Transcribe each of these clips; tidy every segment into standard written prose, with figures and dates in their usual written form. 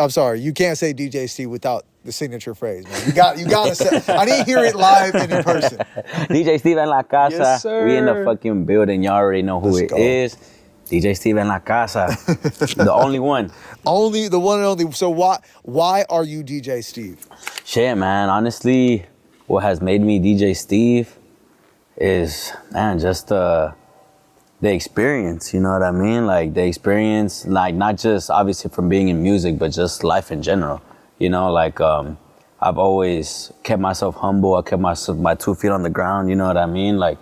I'm sorry, you can't say DJ Steve without the signature phrase, man. You got to say. I need to hear it live and in person. DJ Steve en la casa. Yes, sir. We in the fucking building. Y'all already know who it is. DJ Steve en la casa. The only one. Only the one and only. So why are you DJ Steve? Shit, man. Honestly, what has made me DJ Steve is, man, just the experience, you know what I mean? Like the experience, like not just obviously from being in music, but just life in general. You know, like I've always kept myself humble. I kept my 2 feet on the ground, you know what I mean? Like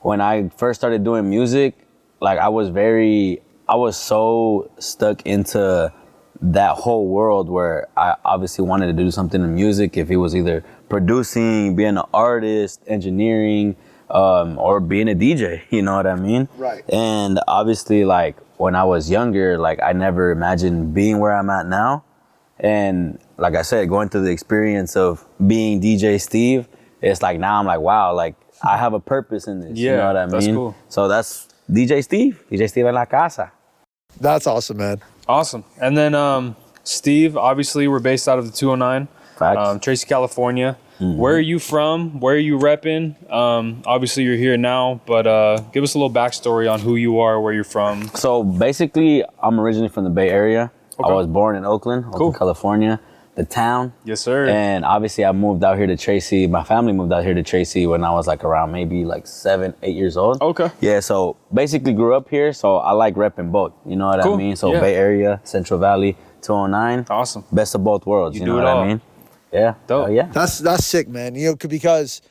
when I first started doing music, like I was so stuck into that whole world where I obviously wanted to do something in music. If it was either producing, being an artist, engineering, or being a DJ, you know what I mean? Right. And obviously, like when I was younger, like I never imagined being where I'm at now. And like I said, going through the experience of being DJ Steve, it's like now I'm like, wow, like I have a purpose in this. Yeah, you know what I mean? that's cool. So that's DJ Steve en la casa. That's awesome, man. Awesome. And then Steve, obviously we're based out of the 209. Facts. Tracy, California. Mm-hmm. Where are you from? Where are you repping? Obviously you're here now, but give us a little backstory on who you are, where you're from. So basically, I'm originally from the Bay Area. Okay. I was born in Oakland, California, the town. Yes, sir. And obviously I moved out here to Tracy. My family moved out here to Tracy when I was like around maybe like 7, 8 years old. Okay. Yeah, so basically grew up here, so I like repping both. You know what I mean? So yeah. Bay Area, Central Valley, 209. Awesome. Best of both worlds, you know what I mean? Yeah. Dope. Yeah. That's sick, man. You know, because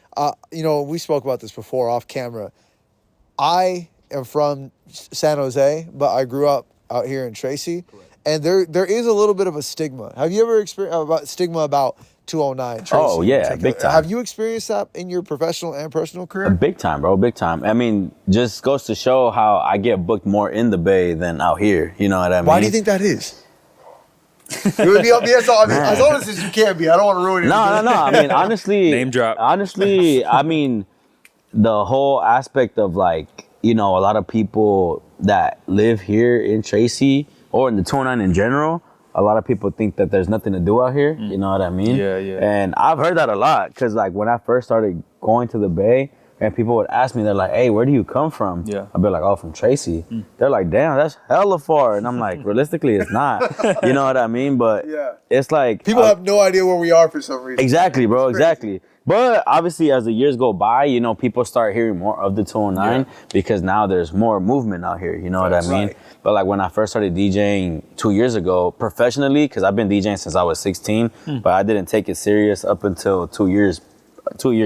we spoke about this before off camera. I am from San Jose, but I grew up out here in Tracy. Correct. And there is a little bit of a stigma. Have you ever experienced stigma about 209 Tracy? Oh, yeah, big time. Have you experienced that in your professional and personal career? Big time, bro, big time. I mean, just goes to show how I get booked more in the Bay than out here. You know what I mean? Why do you think that is? It would be as honest as you can be. I don't want to ruin it. No. I mean, honestly, name drop. Honestly, I mean, the whole aspect of like, you know, a lot of people that live here in Tracy or in the 209 in general, a lot of people think that there's nothing to do out here. You know what I mean? Yeah. And I've heard that a lot because like when I first started going to the Bay and people would ask me, they're like, hey, where do you come from? Yeah. I'd be like, oh, from Tracy. They're like, damn, that's hella far. And I'm like, realistically, it's not. You know what I mean? But it's like... People have no idea where we are for some reason. Exactly, bro, exactly. But obviously, as the years go by, you know, people start hearing more of the 209 because now there's more movement out here. You know what I mean? Right. But like when I first started DJing 2 years ago, professionally, because I've been DJing since I was 16, but I didn't take it serious up until 2 years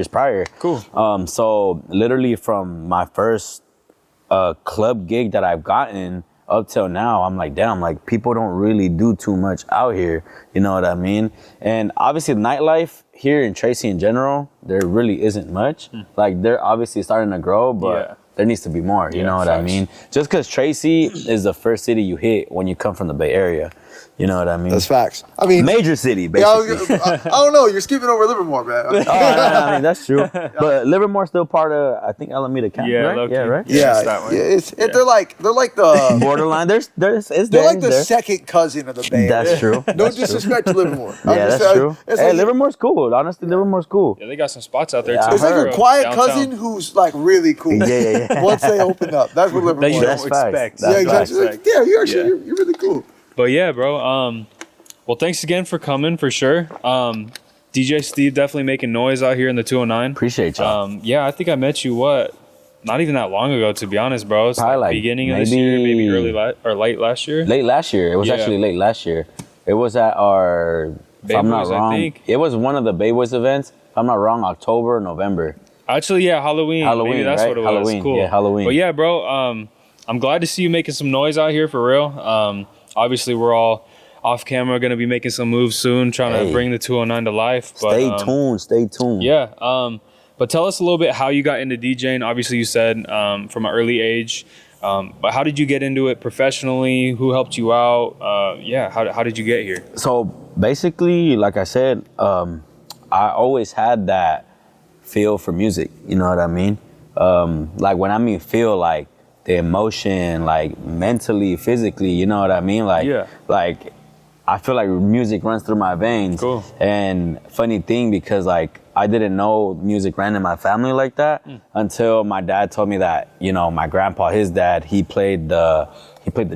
prior. Cool. So literally from my first club gig that I've gotten up till now, I'm like, damn, like people don't really do too much out here. You know what I mean? And obviously nightlife here in Tracy in general, there really isn't much. Like they're obviously starting to grow, but there needs to be more. You know what I mean? Just because Tracy is the first city you hit when you come from the Bay Area. You know what I mean? That's facts. I mean, major city, basically. I don't know. You're skipping over Livermore, man. No, I mean, that's true. But Livermore's still part of, I think, Alameda County, right? Yeah, right? Yeah, they're like the borderline. They're like the second cousin of the Bay. That's true. No disrespect to Livermore. That's true. Hey, Livermore's cool. Honestly, Livermore's cool. Yeah, they got some spots out there too. It's like your quiet cousin who's like really cool. Yeah. Once they open up, that's what Livermore. That you don't expect. Yeah, exactly. Like, yeah, you're really cool. But yeah, bro. Well, thanks again for coming, for sure. DJ Steve definitely making noise out here in the 209. Appreciate y'all. Yeah, I think I met you, not even that long ago, to be honest, bro. It's probably like beginning of this year, maybe late last year. Late last year. It was actually late last year. It was at our, if I'm not wrong, I think. It was one of the Bay Boys events. If I'm not wrong, October, November. Actually, yeah, Halloween. Maybe that's right? what it was. Halloween. Cool. Yeah, Halloween. But yeah, bro, I'm glad to see you making some noise out here, for real. Obviously, we're all off camera going to be making some moves soon, trying to bring the 209 to life. But, stay tuned. Yeah. But tell us a little bit how you got into DJing. Obviously, you said from an early age. But how did you get into it professionally? Who helped you out? How did you get here? So basically, like I said, I always had that feel for music. You know what I mean? Like when I mean feel, like the emotion, like mentally, physically, you know what I mean? Like I feel like music runs through my veins. Cool. And funny thing, because like I didn't know music ran in my family like that until my dad told me that, you know, my grandpa, his dad, he played the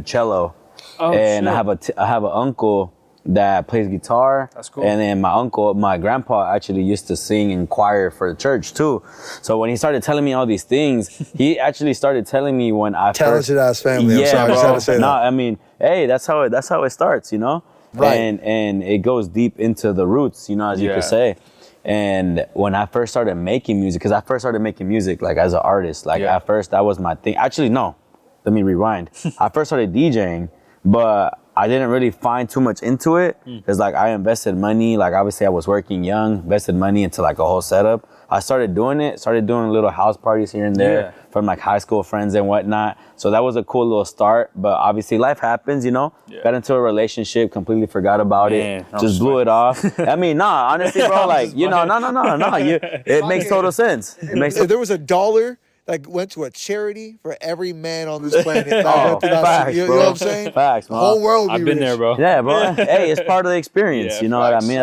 cello. Oh, and shit. I have an uncle that plays guitar. That's cool. And then my grandpa actually used to sing in choir for the church too. So when he started telling me all these things, he actually started telling me when I Talented ass family. I'm Yeah, sorry, I just bro. had to say that. No, I mean, hey, that's how it starts, you know? Right. And it goes deep into the roots, you know, as you Yeah. could say. And when I first started making music, because I first started making music like as an artist, like Yeah. at first that was my thing. Actually, no, let me rewind. I first started DJing, but I didn't really find too much into it because like I invested money, like obviously I was working young, invested money into like a whole setup. I started doing little house parties here and there Yeah. from like high school friends and whatnot. So that was a cool little start, but obviously life happens, you know? Yeah. Got into a relationship, completely forgot about Man, it, I'm just blew it off. I mean, nah, honestly, bro, like, you know, no, it makes total sense. It makes If there was $1 that went to a charity for every man on this planet, that Oh, went to that, facts, you bro. know what I'm saying? Facts, The man. whole world would be I've been rich. there, bro. Yeah, bro. Hey, it's part of the experience. Yeah, you know facts. what I mean?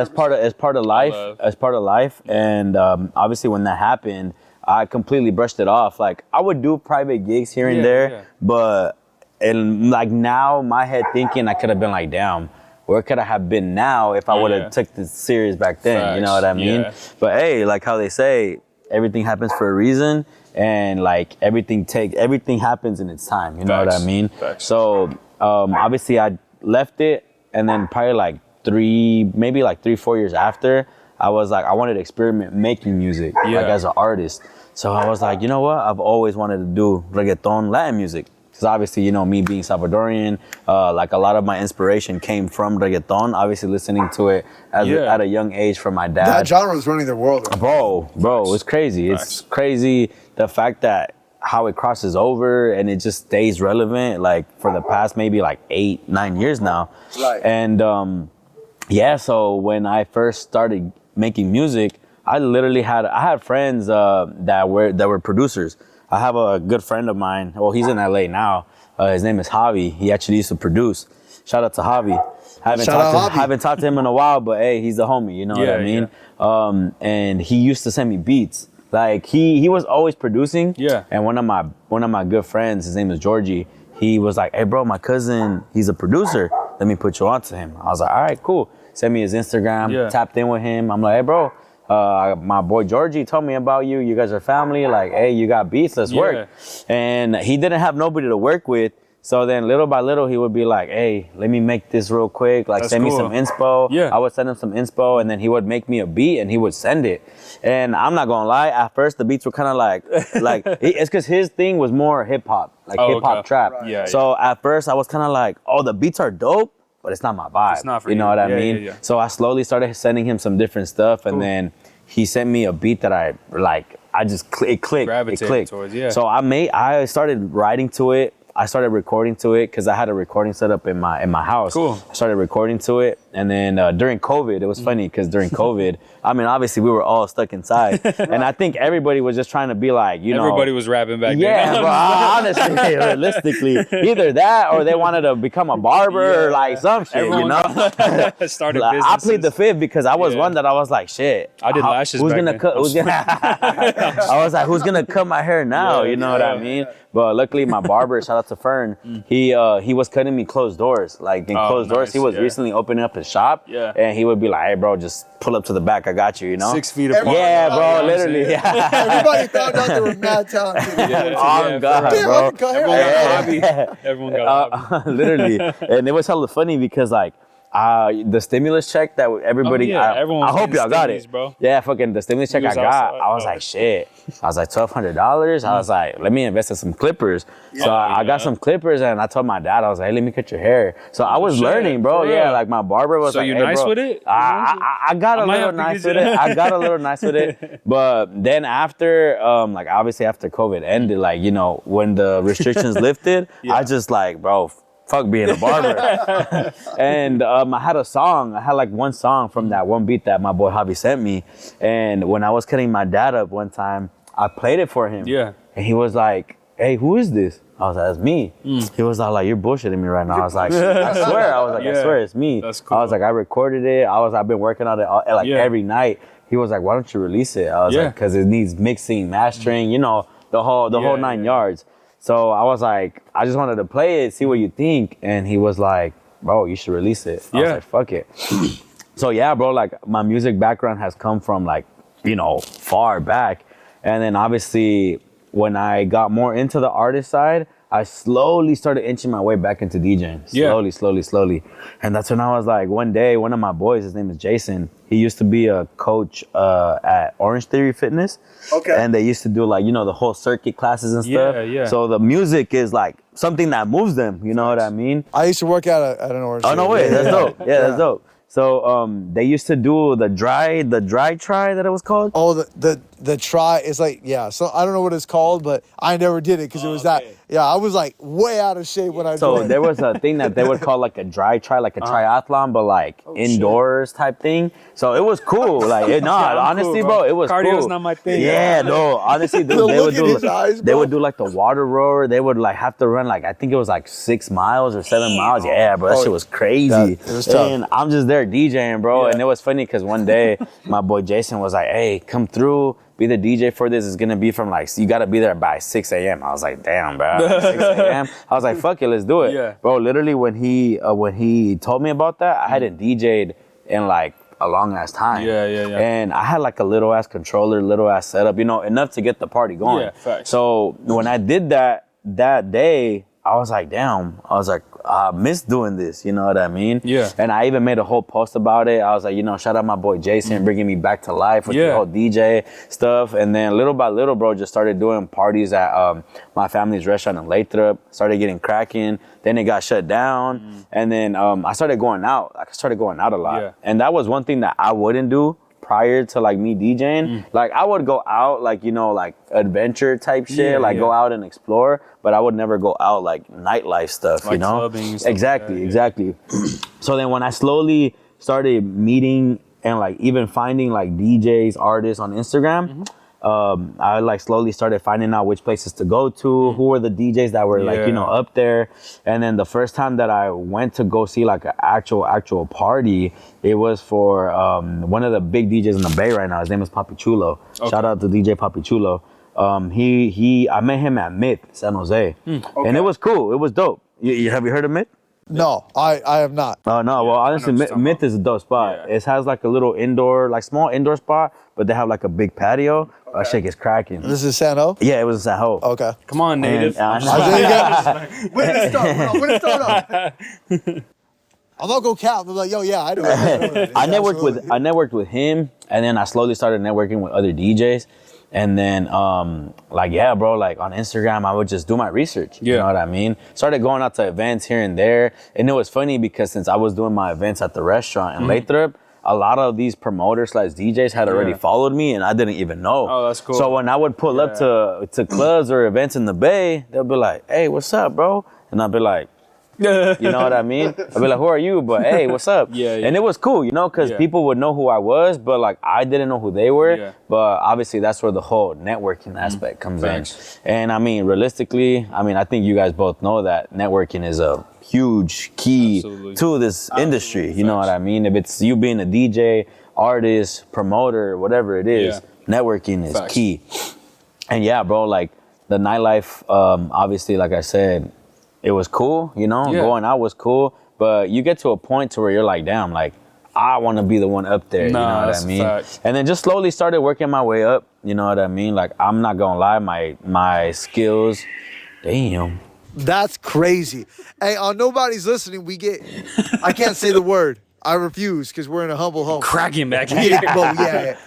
It's part of life. love. It's part of life. And obviously, when that happened, I completely brushed it off. Like I would do private gigs here and Yeah, there, yeah. but and like now, my head thinking I could have been like, damn. Where could I have been now if I would have Yeah. took this serious back then? You know what I Facts. mean? Yeah. But hey, like how they say, everything happens for a reason, and like everything happens in its time. You know what I Facts. mean? Facts. So obviously I left it, and then probably like 3-4 years after, I was like, I wanted to experiment making music like Yeah. as an artist. So I was like, you know what? I've always wanted to do reggaeton Latin music. Because obviously, you know, me being Salvadorian, like a lot of my inspiration came from reggaeton. Obviously, listening to it at a young age from my dad. That genre was running the world. Bro, it's crazy. It's crazy the fact that how it crosses over and it just stays relevant like for the past maybe like 8-9 years now. Right. And so when I first started making music, I had friends that were producers. I have a good friend of mine. Well, he's in LA now. His name is Javi. He actually used to produce. Shout out to Javi. Haven't talked to him in a while, but hey, he's the homie. You know what I mean? And he used to send me beats. Like he was always producing. Yeah. And one of my good friends, his name is Georgie. He was like, "Hey, bro, my cousin, he's a producer. Let me put you on to him." I was like, "All right, cool." Sent me his Instagram. Yeah. Tapped in with him. I'm like, "Hey, bro, my boy Georgie told me about you. You guys are family. Like, hey, you got beats. Let's work." And he didn't have nobody to work with. So then little by little, he would be like, "Hey, let me make this real quick. Like, That's send me cool. some inspo." Yeah. I would send him some inspo, and then he would make me a beat, and he would send it. And I'm not gonna lie, at first the beats were kind of like it's because his thing was more hip hop, like hip hop trap. Right. Yeah, so at first I was kind of like, "Oh, the beats are dope, but it's not my vibe." It's not for you know you. what I Yeah, mean? yeah, yeah. So I slowly started sending him some different stuff, and Cool. then he sent me a beat that I like. It clicked. Gravitated It clicked. towards, yeah. So I started writing to it. I started recording to it because I had a recording set up in my house. Cool. I started recording to it, and then during COVID, it was funny because during COVID, I mean, obviously we were all stuck inside, and I think everybody was just trying to be like, you know, Everybody was rapping back yeah, then. bro. Honestly, realistically, either that or they wanted to become a barber or like some shit, Everyone you know. started Like, I businesses. played the fifth because I was Yeah. one that I was like, shit. I did lashes Who's back gonna then. cut? Who's gonna? I was like, who's gonna cut my hair now? Yeah, You know what I mean? But luckily, my barber, shout out to Fern, he was cutting me closed doors. Like in closed doors, nice, he was yeah. recently opening up his shop. Yeah. And he would be like, "Hey, bro, just pull up to the back. I got you. You know." 6 feet apart. Yeah, Oh, bro. yeah, Literally. Yeah. Everybody found out they were mad talented. Oh Yeah, God, for Damn, I bro. can cut hair. Everyone got a Yeah. hobby. Everyone got a hobby. Literally. And it was hella funny because like the stimulus check that everybody, Oh, yeah. Everyone I was hope getting y'all got stimmies, it, bro. Yeah, fucking the stimulus check We I was got, outside. I was like, shit. I was like $1,200. I was like, let me invest in some clippers. So I got some clippers, and I told my dad, I was like, hey, let me cut your hair. So I was Shit, learning, bro. for Yeah, real. like my barber was So like, you hey, nice bro, with it? I got a might little have to nice get with you- it. I got a little nice with it. But then after, like obviously after COVID ended, like, you know, when the restrictions lifted, I just like, bro, fuck being a barber. And I had a song. I had like one song from that one beat that my boy Javi sent me. And when I was cutting my dad up one time, I played it for him. Yeah. And he was like, hey, who is this? I was like, that's me. He was all like, you're bullshitting me right now. I was like, I swear. I was like, I swear it's me. That's cool. I was like, I recorded it. I've been working on it every night. He was like, why don't you release it? I was like, because it needs mixing, mastering, you know, the whole 9 yards. So I was like, I just wanted to play it, see what you think. And he was like, bro, you should release it. I was like, fuck it. So yeah, bro, like my music background has come from like, you know, far back. And then obviously when I got more into the artist side, I slowly started inching my way back into DJing. Slowly. And that's when I was like, one day, one of my boys, his name is Jason. He used to be a coach at Orange Theory Fitness. Okay. And they used to do like, you know, the whole circuit classes and stuff. Yeah. So the music is like something that moves them. You know what I mean? I used to work at an Orange Theory. Oh, no way. That's dope. Yeah, that's dope. So they used to do the dry try that it was called. Oh, the try is like, so I don't know what it's called, but I never did it because it was that. Yeah, I was like way out of shape when I did it. So there was a thing that they would call like a dry try, like a triathlon, but like indoors type thing. So it was cool. Like, honestly, cool, bro, it was Cardio's cool. not my thing. Yeah, no, honestly, dude, they would do like the water rower. They would like have to run like, I think it was like 6 miles or 7 miles. Yeah, bro, that shit was crazy. It was tough. And I'm just there DJing, bro. And it was funny because one day my boy Jason was like, hey, come through. Be the DJ for this. Is gonna be from like, you gotta be there by 6 a.m. I was like, damn, bro, 6 a.m. I was like, fuck it, let's do it. Yeah. Bro, literally when he told me about that, I hadn't DJ'd in like a long ass time. Yeah. And I had like a little ass controller, little ass setup, you know, enough to get the party going. Yeah, facts. So when I did that day, I was like, damn. I was like, I miss doing this. You know what I mean? Yeah. And I even made a whole post about it. I was like, you know, shout out my boy Jason, bringing me back to life with the whole DJ stuff. And then little by little, bro, just started doing parties at my family's restaurant in Lathrop. Started getting cracking. Then it got shut down. And then I started going out. Like I started going out a lot. Yeah. And that was one thing that I wouldn't do prior to like me DJing. Like I would go out like, you know, like adventure type shit, go out and explore, but I would never go out like nightlife stuff, like you know? Clubbing and stuff Exactly. So then when I slowly started meeting and like even finding like DJs, artists on Instagram, I like slowly started finding out which places to go to, who were the DJs that were like, you know, up there. And then the first time that I went to go see like an actual party, it was for one of the big DJs in the Bay right now. His name is Papi Chulo. Okay. Shout out to DJ Papi Chulo. I met him at Myth, San Jose. And it was cool. It was dope. Have you heard of Myth? No, I have not. Oh, no. Well, honestly, Myth is a dope spot. Yeah. It has like a little indoor, like small indoor spot, but they have like a big patio. That shit gets cracking. This is San Ho? Yeah, it was in San Ho. Okay. Come on, native. When did it start up? I'm not gonna cap. I'm like, yo, yeah, I do. I networked with him, and then I slowly started networking with other DJs. And then, like, yeah, bro, like on Instagram, I would just do my research. You know what I mean? Started going out to events here and there. And it was funny because since I was doing my events at the restaurant in Lathrop, a lot of these promoters slash DJs had already followed me and I didn't even know. Oh, that's cool. So when I would pull up to clubs or events in the Bay, they'll be like, hey, what's up, bro? And I'll be like, you know what I mean? I'd be like, who are you? But hey, what's up? And it was cool, you know, because people would know who I was, but like I didn't know who they were. Yeah. But obviously that's where the whole networking aspect comes in. And I mean, realistically, I think you guys both know that networking is a huge key to this industry. You know what I mean? If it's you being a DJ, artist, promoter, whatever it is, networking is key. And yeah, bro, like the nightlife, obviously, like I said, it was cool, you know, going out was cool, but you get to a point to where you're like, damn, like, I want to be the one up there, you know what I mean? And then just slowly started working my way up, you know what I mean? Like, I'm not going to lie, my skills, damn. That's crazy. Hey, Nobody's Listening, I can't say the word. I refuse because we're in a humble home. Cracking back here.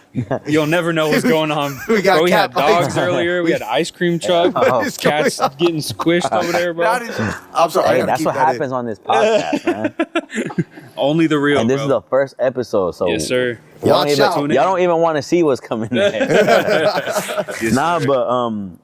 You'll never know what's going on. We had dogs earlier. We had an ice cream truck. Cats getting squished over there, bro. I'm sorry. Hey, that's what happens on this podcast, man. Only the real. And this is the first episode, so yes, sir. Y'all don't even want to see what's coming next.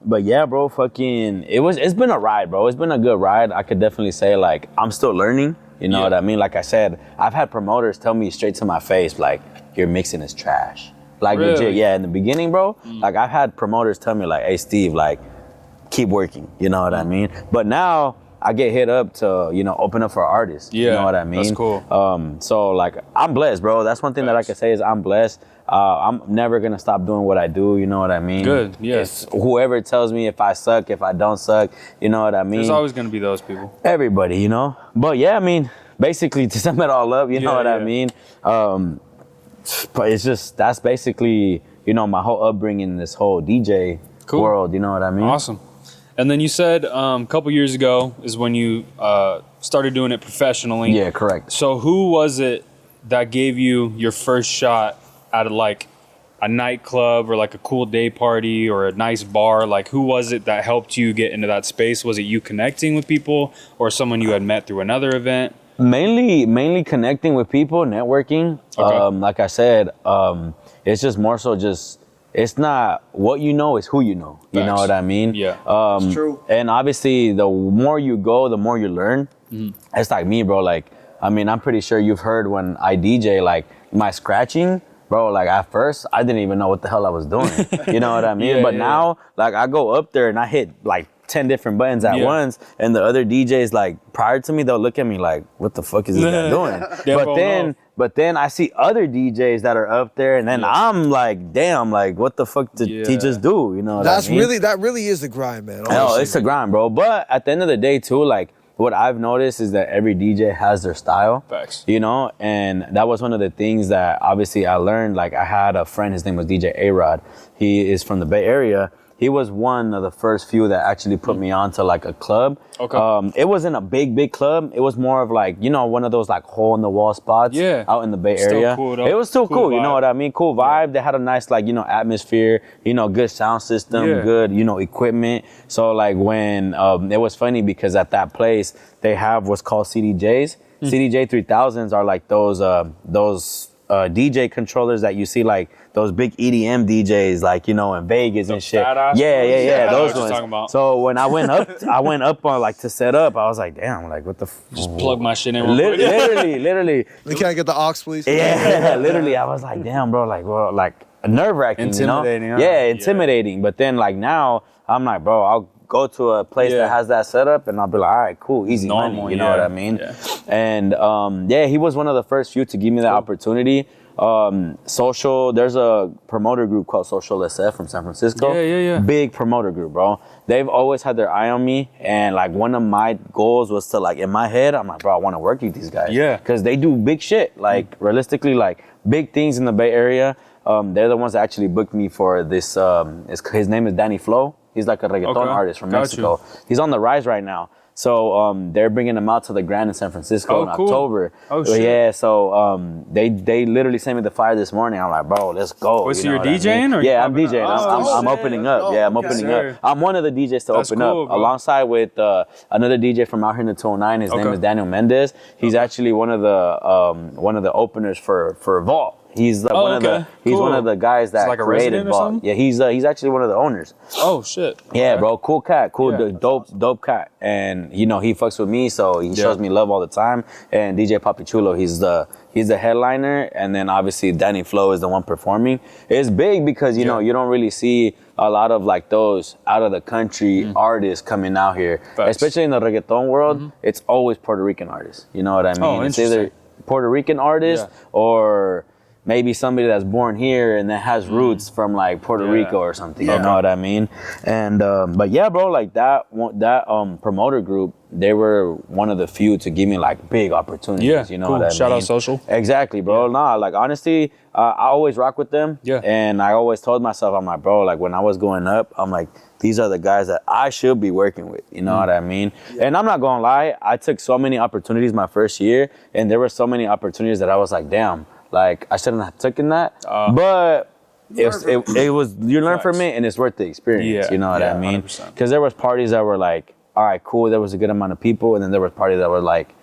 But yeah, bro. Fucking, it's been a ride, bro. It's been a good ride. I could definitely say like I'm still learning. You know what I mean? Like I said, I've had promoters tell me straight to my face, like, your mixing is trash. Like, legit, in the beginning, bro, like, I've had promoters tell me, like, hey, Steve, like, keep working. You know what I mean? But now I get hit up to, you know, open up for artists. Yeah, you know what I mean? that's cool. So like, I'm blessed, bro. That's one thing that I can say is I'm blessed. I'm never gonna stop doing what I do. You know what I mean? Good. Yes. Whoever tells me if I suck, if I don't suck, you know what I mean? There's always gonna be those people. Everybody, you know. But yeah, I mean, basically to sum it all up, you know what I mean? But it's just, that's basically, you know, my whole upbringing in this whole DJ world. You know what I mean? Awesome. And then you said a couple years ago is when you started doing it professionally. Yeah, correct. So who was it that gave you your first shot at like a nightclub or like a cool day party or a nice bar? Like, who was it that helped you get into that space? Was it you connecting with people or someone you had met through another event? Mainly connecting with people, networking. Okay. Like I said, it's just more so just, it's not what you know, it's who you know. You know what I mean? Yeah. It's true. And obviously, the more you go, the more you learn. It's like me, bro. Like, I mean, I'm pretty sure you've heard when I DJ, like, my scratching, bro, like, at first, I didn't even know what the hell I was doing. You know what I mean? But now, like, I go up there and I hit, like, 10 different buttons at once, and the other DJs, like, prior to me, they'll look at me like, what the fuck is this guy doing? But then I see other DJs that are up there, and then I'm like, damn, like, what the fuck did he just do? You know what I mean? That really is the grind, man. No, it's a grind, bro. But at the end of the day, too, like, what I've noticed is that every DJ has their style. Facts. You know, and that was one of the things that obviously I learned. Like, I had a friend, his name was DJ A-Rod. He is from the Bay Area. He was one of the first few that actually put me on to like a club. Okay. It wasn't a big club. It was more of like, you know, one of those like hole in the wall spots out in the Bay Area. Cool, though. It was still cool, you know vibe. what I mean? Cool vibe. They had a nice like, you know, atmosphere, you know, good sound system, good, you know, equipment. So like when, it was funny because at that place they have what's called CDJs. CDJ 3000s are like those DJ controllers that you see like those big EDM DJs like, you know, in Vegas and shit. Yeah, those ones. So when I went up on like to set up, I was like, damn, like what the just plug my shit in. Literally. Can I get the aux, please? Yeah, literally. I was like, damn, bro, like, well, like nerve-wracking, intimidating, you know? Yeah, intimidating. But then like now I'm like, bro, I'll go to a place that has that setup and I'll be like, all right, cool, easy money, you know what I mean? And he was one of the first few to give me that opportunity. There's a promoter group called Social SF from San Francisco. Big promoter group, bro. They've always had their eye on me, and like one of my goals was to like in my head, I'm like, bro, I want to work with these guys. Because they do big shit, like realistically, like big things in the Bay Area. They're the ones that actually booked me for this. His name is Danny Flo. He's like a reggaeton artist from Mexico. He's on the rise right now. So they're bringing him out to the Grand in San Francisco in October. Oh shit! Yeah, so they literally sent me the flyer this morning. I'm like, bro, let's go. Wait, so you're DJing? Or I'm DJing. I'm opening up. I'm opening up. I'm one of the DJs to open up alongside with another DJ from out here in the 209. His name is Daniel Mendez. He's actually one of the openers for Vault. He's one of the guys that like created Vault. Yeah, he's actually one of the owners. Oh shit! Yeah, bro, cool cat, dope cat, and you know he fucks with me, so he shows me love all the time. And DJ Papichulo, he's the headliner, and then obviously Danny Flo is the one performing. It's big because you know you don't really see a lot of like those out of the country artists coming out here, especially in the reggaeton world. It's always Puerto Rican artists. You know what I mean? Oh, it's either Puerto Rican artists or maybe somebody that's born here and that has roots from like Puerto Rico or something. You know what I mean? And but yeah, bro, like that promoter group, they were one of the few to give me like big opportunities. You know what I mean? Shout out Social. Exactly, bro. Nah, like honestly, I always rock with them. And I always told myself, I'm like, bro, like when I was going up, I'm like, these are the guys that I should be working with. You know what I mean? And I'm not gonna lie, I took so many opportunities my first year, and there were so many opportunities that I was like, damn. Like, I shouldn't have taken that, but it was, you learn from it and it's worth the experience, you know what I mean? Because there was parties that were like, all right, cool, there was a good amount of people, and then there was parties that were like,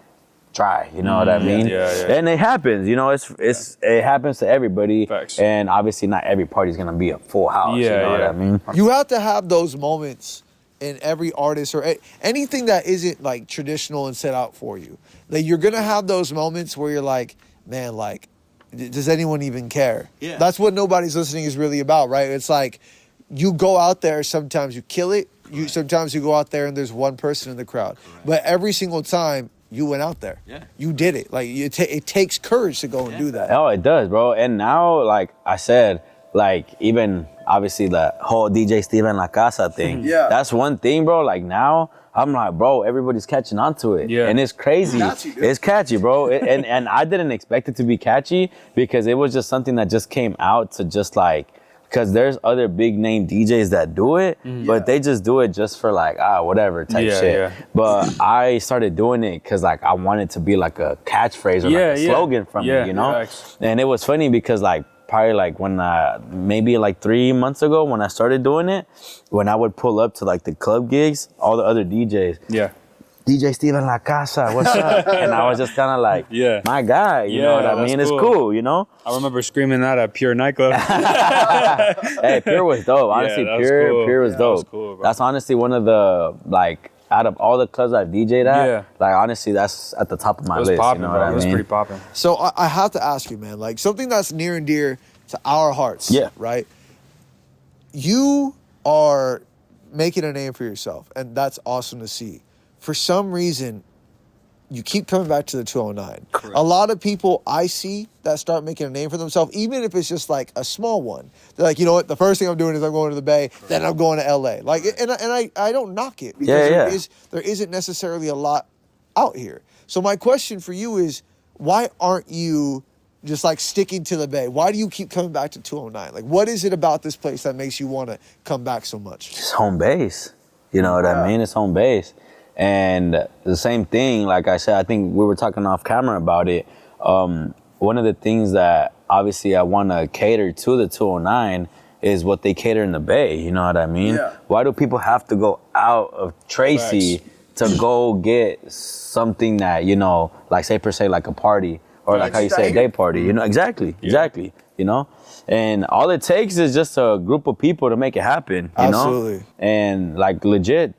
try, you know what I mean? And it happens, you know, it happens to everybody, and obviously not every party's gonna be a full house, you know what I mean? You have to have those moments in every artist or anything that isn't like traditional and set out for you. Like, you're gonna have those moments where you're like, man, like, does anyone even care? That's what Nobody's Listening is really about, right? It's like you go out there, sometimes you kill it, Sometimes you go out there and there's one person in the crowd. Correct. But every single time you went out there, you did it. Like it takes courage to go and do that. Oh, it does, bro. And now, like I said, like even obviously the whole DJ Steve en la casa thing. That's one thing, bro. Like now I'm like, bro, everybody's catching on to it. And it's crazy. It's catchy, bro. And I didn't expect it to be catchy because it was just something that just came out to just like, because there's other big name DJs that do it, but they just do it just for like, whatever type shit. But I started doing it because like I wanted to be like a catchphrase or like a slogan from me, you know? And it was funny because like, probably like when maybe like 3 months ago when I started doing it, when I would pull up to like the club gigs, all the other DJs, DJ Steve en la casa, what's up? And I was just kind of like, my guy, you know what I mean? It's cool, you know? I remember screaming that at Pure nightclub. Hey, Pure was dope. Honestly, Pure was dope. That was cool, bro. That's honestly one of the, like, out of all the clubs I've DJ'd at, like, honestly, that's at the top of my list. Popping, you know what I mean? It was pretty popping. So I have to ask you, man, like something that's near and dear to our hearts, right? You are making a name for yourself, and that's awesome to see. For some reason, you keep coming back to the 209. Correct. A lot of people I see that start making a name for themselves, even if it's just like a small one. They're like, you know what? The first thing I'm doing is I'm going to the Bay, then I'm going to LA. Like, and I don't knock it because there isn't necessarily a lot out here. So my question for you is, why aren't you just like sticking to the Bay? Why do you keep coming back to 209? Like, what is it about this place that makes you want to come back so much? It's home base. You know what I mean? It's home base. And the same thing, like I said, I think we were talking off camera about it. One of the things that obviously I want to cater to the 209 is what they cater in the Bay. You know what I mean? Why do people have to go out of Tracy to go get something that, you know, like say per se like a party or like how you say a day party? You know, exactly. You know, and all it takes is just a group of people to make it happen. You know, and like legit.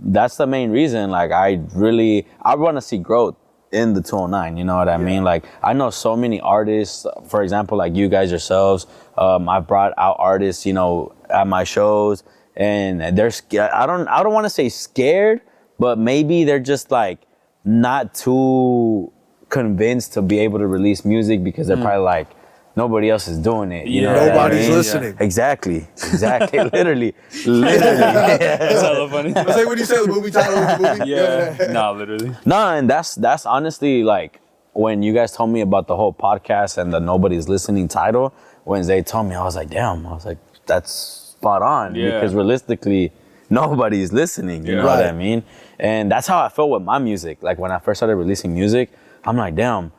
That's the main reason. Like I want to see growth in the 209. You know what I mean? Like I know so many artists, for example, like you guys yourselves. I brought out artists, you know, at my shows, and they're scared. I don't want to say scared, but maybe they're just like not too convinced to be able to release music because they're probably like, nobody else is doing it. You know nobody's listening. Exactly. Literally. That's hella funny. It's like when you say the movie title of the movie. No, literally. No, and that's honestly like when you guys told me about the whole podcast and the nobody's listening title, when they told me, I was like, damn. I was like, that's spot on. Because realistically, nobody's listening. You know what I mean? And that's how I felt with my music. Like when I first started releasing music, I'm like, damn.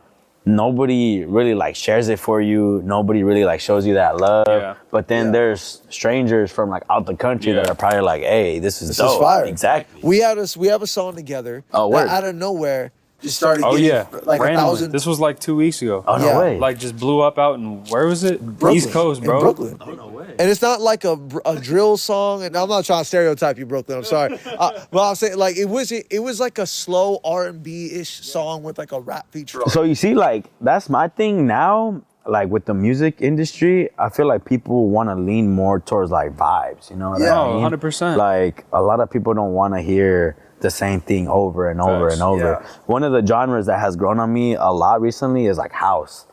Nobody really like shares it for you. Nobody really like shows you that love. But then there's strangers from like out the country that are probably like, hey, this is dope. Is fire. Exactly. We have a song together that out of nowhere just started getting like randomly. 1,000. This was like 2 weeks ago. Oh, no way. Like just blew up out in, where was it? Brooklyn. East Coast, bro. In Brooklyn. Oh, no way. And it's not like a drill song, and I'm not trying to stereotype you, Brooklyn. I'm sorry, but I'm saying like it was like a slow R&B-ish song with like a rap feature. So you see, like that's my thing now. Like with the music industry, I feel like people want to lean more towards like vibes. You know what I mean? 100%. Like a lot of people don't want to hear the same thing over and over and over. One of the genres that has grown on me a lot recently is like house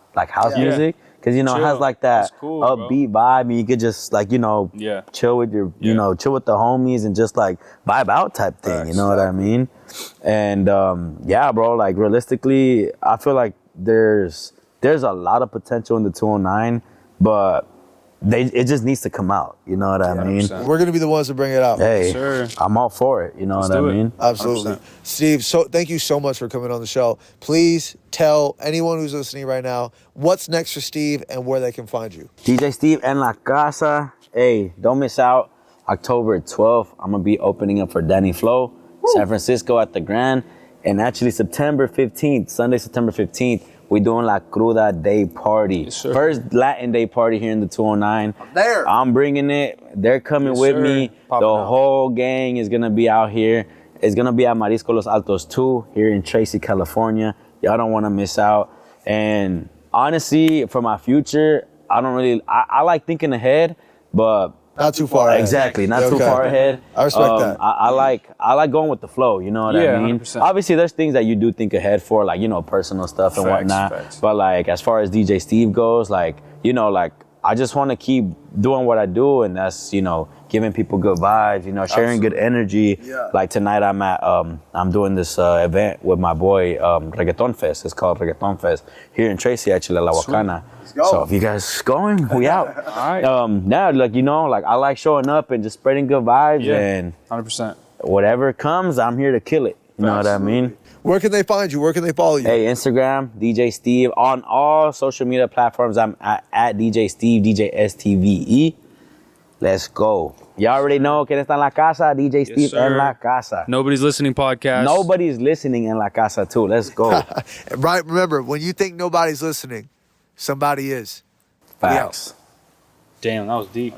music. Because, you know, it has like that upbeat vibe, and you could just like, you know, chill with your, you know, chill with the homies and just like vibe out type thing. You know what I mean? And bro, like realistically, I feel like there's a lot of potential in the 209, but it just needs to come out. You know what I mean? We're going to be the ones to bring it out. Hey, I'm all for it. You know what I mean? Absolutely. 100%. Steve, so thank you so much for coming on the show. Please tell anyone who's listening right now what's next for Steve and where they can find you. DJ Steve en la casa. Hey, don't miss out. October 12th, I'm going to be opening up for Danny Flow, San Francisco at the Grand. And actually September 15th, Sunday, September 15th, we're doing La Cruda Day Party. First Latin Day Party here in the 209. There. I'm bringing it. They're coming with me. The whole gang is going to be out here. It's going to be at Marisco Los Altos 2 here in Tracy, California. Y'all don't want to miss out. And honestly, for my future, I like thinking ahead, but Not too far ahead. Exactly, not too Okay. far ahead. I respect that. I like going with the flow. You know what Yeah, I mean? 100%. Obviously, there's things that you do think ahead for, like, you know, personal stuff and Facts, whatnot. facts. But like, as far as DJ Steve goes, like, you know, like, I just want to keep doing what I do, and that's, you know, giving people good vibes, you know, sharing good energy. Yeah. Like tonight, I'm doing this event with my boy, Reggaeton Fest. It's called Reggaeton Fest here in Tracy, actually, La Huacana. go. So if you guys going, we out. All right. Now, like, you know, like, I like showing up and just spreading good vibes, Yeah. and 100%. whatever comes, I'm here to kill it. You know what I mean? Where can they find you? Where can they follow you? Hey, Instagram, DJ Steve. On all social media platforms, I'm at DJ Steve, DJ STVE. Let's go. Y'all already know, ¿Quién está en la casa? DJ Steve sir. en la casa. Nobody's listening podcast. Nobody's listening in la casa too. Let's go. Right. Remember, when you think nobody's listening, somebody is. Facts. Damn, that was deep.